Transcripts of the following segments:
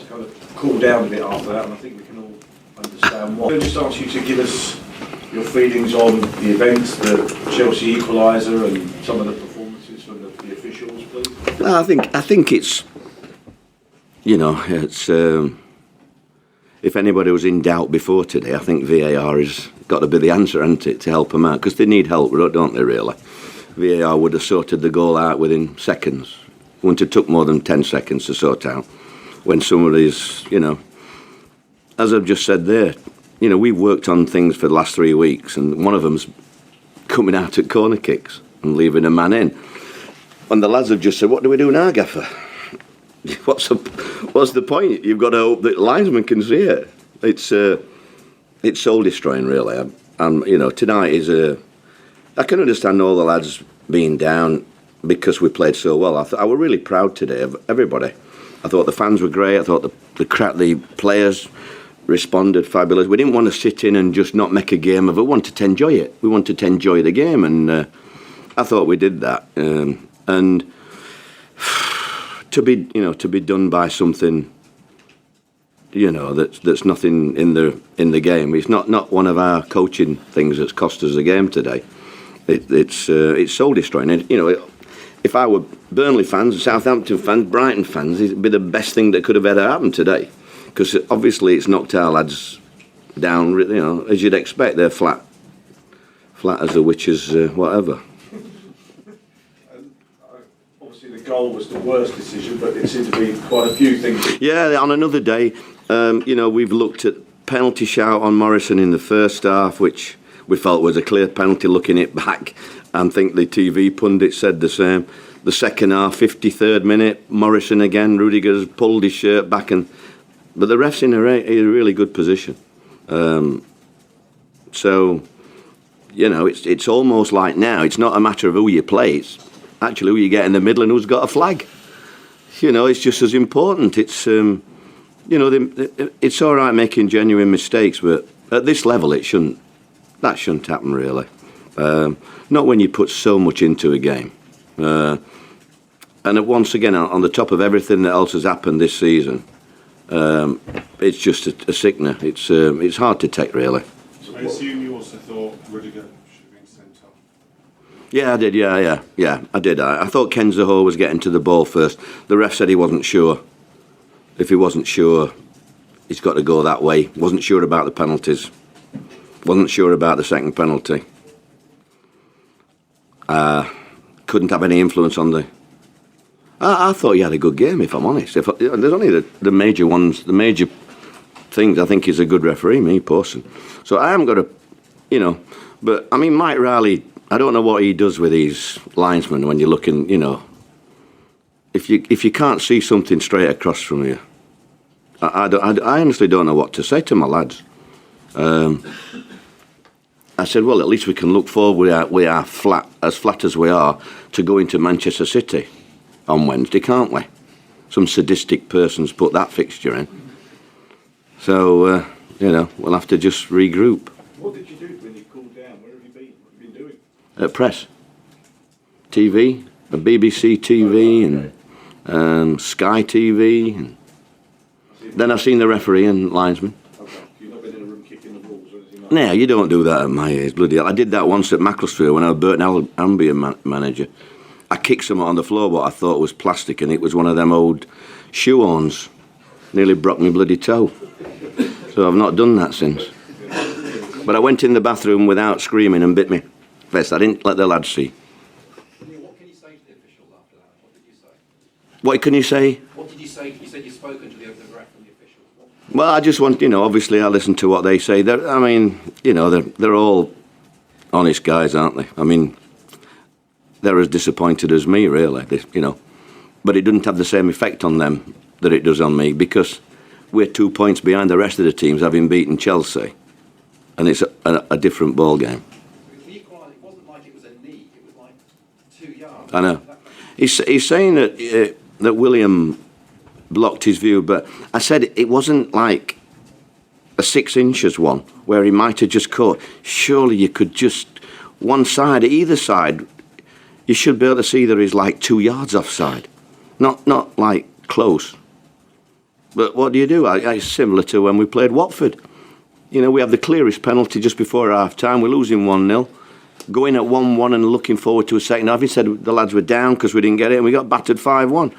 kind of cooled down a bit after that, and I think we can all understand why. I'll just ask you to give us your feelings on the events, the Chelsea equaliser, and some of the performances from the officials, please. I think it's, it's. If anybody was in doubt before today, I think VAR has got to be the answer, hasn't it, to help them out, because they need help, don't they, really? VAR would have sorted the goal out within seconds. Wouldn't have took more than 10 seconds to sort out. When somebody's, as I've just said there, we've worked on things for the last 3 weeks, and one of them's coming out at corner kicks and leaving a man in. And the lads have just said, what do we do now, Gaffer? What's the point? You've got to hope that linesman can see it. It's soul destroying, really. And tonight is I can understand all the lads being down because we played so well. I was really proud today of everybody. I thought the fans were great. I thought the players responded fabulous. We didn't want to sit in and just not make a game of it. We wanted to enjoy it. We wanted to enjoy the game, and I thought we did that. And to be done by something, that's nothing in the game. It's not one of our coaching things that's cost us the game today. It's soul destroying. If I were Burnley fans, Southampton fans, Brighton fans, it'd be the best thing that could have ever happened today, because obviously it's knocked our lads down. As you'd expect, they're flat as a witch's whatever. Obviously, the goal was the worst decision, but it seemed to be quite a few things. Yeah, on another day, we've looked at penalty shout on Morrison in the first half, which we felt was a clear penalty looking it back, and think the TV pundit said the same. The second half, 53rd minute, Morrison again, Rudiger's pulled his shirt back, but the ref's in a really good position. So, it's almost like now, it's not a matter of who you play, it's actually who you get in the middle and who's got a flag. It's just as important. It's, it's all right making genuine mistakes, but at this level that shouldn't happen, really. Not when you put so much into a game. And once again, on the top of everything that else has happened this season, it's just a sickener. It's hard to take, really. I assume you also thought Rudiger should have been sent off. Yeah, I did. Yeah, I did. I thought Kenzaho was getting to the ball first. The ref said he wasn't sure. If he wasn't sure, he's got to go that way. Wasn't sure about the penalties. Wasn't sure about the second penalty. Couldn't have any influence on the... I thought he had a good game, if I'm honest. There's only the major ones, the major things I think he's a good referee, me, Pawson. So I haven't got to, but I mean, Mike Riley, I don't know what he does with these linesmen when you're looking, if you can't see something straight across from you, I honestly don't know what to say to my lads. I said, well, at least we can look forward. We are flat as we are, to go into Manchester City on Wednesday, can't we? Some sadistic person's put that fixture in. So, we'll have to just regroup. What did you do when you cooled down? Where have you been? What have you been doing? At press. TV, the BBC TV, and Sky TV. And then I've seen the referee and linesman. You've not been in a room kicking the balls or anything like that? No, you don't do that at my age, bloody hell. I did that once at Macclesfield when I was Burton Albion manager. I kicked something on the floor what I thought was plastic, and it was one of them old shoe horns. Nearly broke my bloody toe. So I've not done that since. But I went in the bathroom without screaming and bit me vest. I didn't let the lads see. What can you say to the officials after that? What did you say? What can you say? What did you say? You said you've spoken to the ref and the officials. Well, I just want, obviously I listen to what they say. They're all honest guys, aren't they? I mean, they're as disappointed as me, really, But it doesn't have the same effect on them that it does on me, because we're 2 points behind the rest of the teams, having beaten Chelsea. And it's a different ball game. It wasn't like it was a knee, it was like 2 yards. I know. He's saying that William blocked his view, but I said it wasn't like a 6 inches one where he might have just caught. Surely you could just, one side, either side, you should be able to see that he's like 2 yards offside. Not like close. But what do you do? It's similar to when we played Watford. You know, we have the clearest penalty just before half-time. We're losing 1-0. Going at 1-1 and looking forward to a second half. He said the lads were down because we didn't get it, and we got battered 5-1.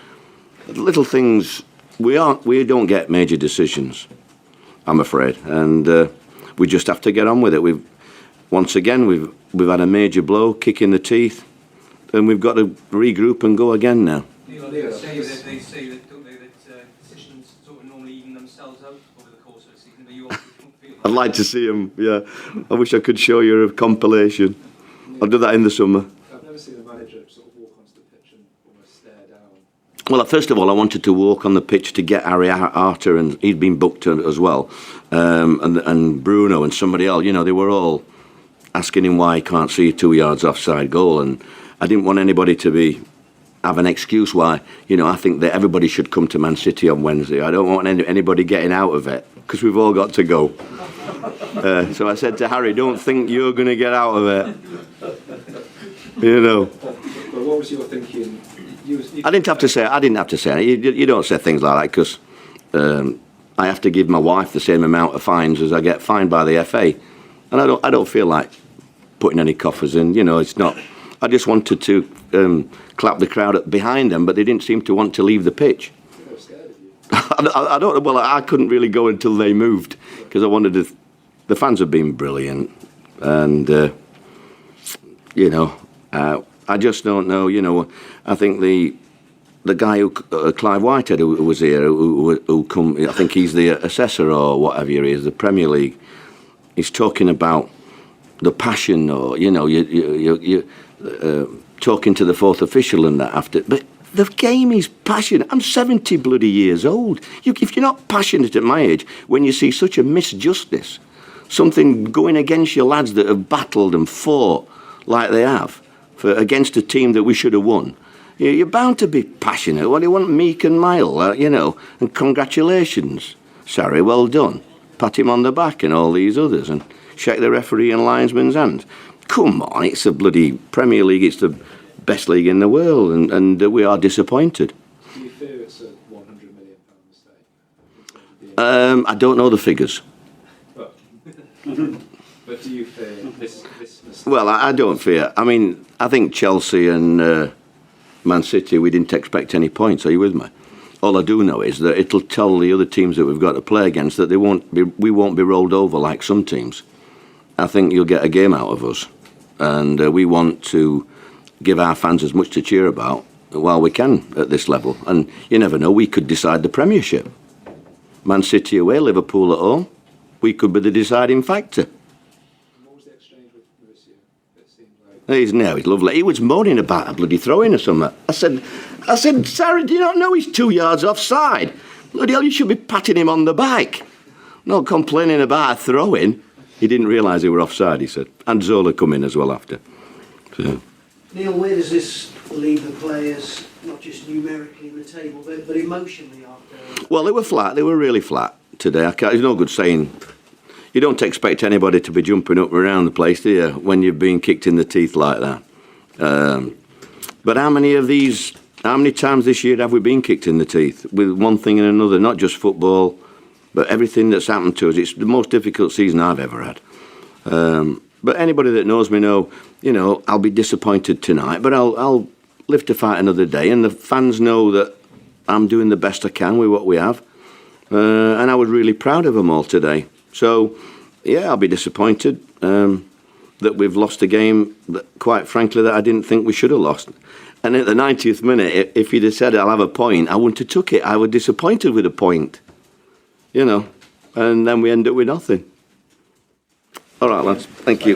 Little things. We don't get major decisions, I'm afraid, and we just have to get on with it. We've had a major blow, kick in the teeth, and we've got to regroup and go again now. They say that, don't they, that decisions sort of normally even themselves out over the course of the season, but you obviously don't feel that. I'd like to see them. Yeah, I wish I could show you a compilation. I'll do that in the summer. I've never seen a manager sort of walk onto the pitch and almost stare down. Well, first of all, I wanted to walk on the pitch to get Harry Arter, and he'd been booked as well, and Bruno and somebody else. You know, they were all asking him why he can't see 2 yards offside goal, and I didn't want anybody to have an excuse why. You know, I think that everybody should come to Man City on Wednesday. I don't want anybody getting out of it because we've all got to go. So I said to Harry, "Don't think you're going to get out of it." You know. But what was your thinking? I didn't have to say it. You don't say things like that because I have to give my wife the same amount of fines as I get fined by the FA, and I don't feel like putting any coffers in. You know, it's not. I just wanted to clap the crowd behind them, but they didn't seem to want to leave the pitch. They were scared of you. I don't. Well, I couldn't really go until they moved because I wanted to. The fans have been brilliant, and you know, I just don't know. You know, I think the guy who Clive Whitehead who was here, who come. I think he's the assessor or whatever he is, the Premier League. He's talking about the passion, or you know, you talking to the fourth official and that after, but. The game is passionate. I'm 70 bloody years old. If you're not passionate at my age, when you see such a misjustice, something going against your lads that have battled and fought like they have against a team that we should have won, you're bound to be passionate. Well, you want meek and mild, you know, and congratulations, Sarri, well done. Pat him on the back and all these others and shake the referee and linesman's hand. Come on, it's a bloody Premier League, it's the best league in the world, and we are disappointed. Do you fear it's a £100 million mistake? I don't know the figures. But do you fear this mistake? Well, I don't fear. I mean, I think Chelsea and Man City, we didn't expect any points. Are you with me? All I do know is that it'll tell the other teams that we've got to play against that we won't be rolled over like some teams. I think you'll get a game out of us, and we want to give our fans as much to cheer about while we can at this level. And you never know, we could decide the Premiership. Man City away, Liverpool at home. We could be the deciding factor. What was the exchange with Mauricio? It seemed like... He's lovely. He was moaning about a bloody throw-in or something. I said, Sarah, do you not know he's 2 yards offside? Bloody hell, you should be patting him on the back. Not complaining about a throw-in. He didn't realise they were offside, he said. And Zola come in as well after. So. Neil, where does this leave the players, not just numerically in the table, but emotionally after? Well, they were flat. They were really flat today. It's no good saying... You don't expect anybody to be jumping up around the place, do you, when you're being kicked in the teeth like that? But how many times this year have we been kicked in the teeth with one thing and another, not just football, but everything that's happened to us? It's the most difficult season I've ever had. But anybody that knows me know, you know, I'll be disappointed tonight, but I'll live to fight another day. And the fans know that I'm doing the best I can with what we have. And I was really proud of them all today. So, yeah, I'll be disappointed that we've lost a game that, quite frankly, that I didn't think we should have lost. And at the 90th minute, if you'd have said I'll have a point, I wouldn't have took it. I was disappointed with a point, you know. And then we end up with nothing. All right, lads. Thank you.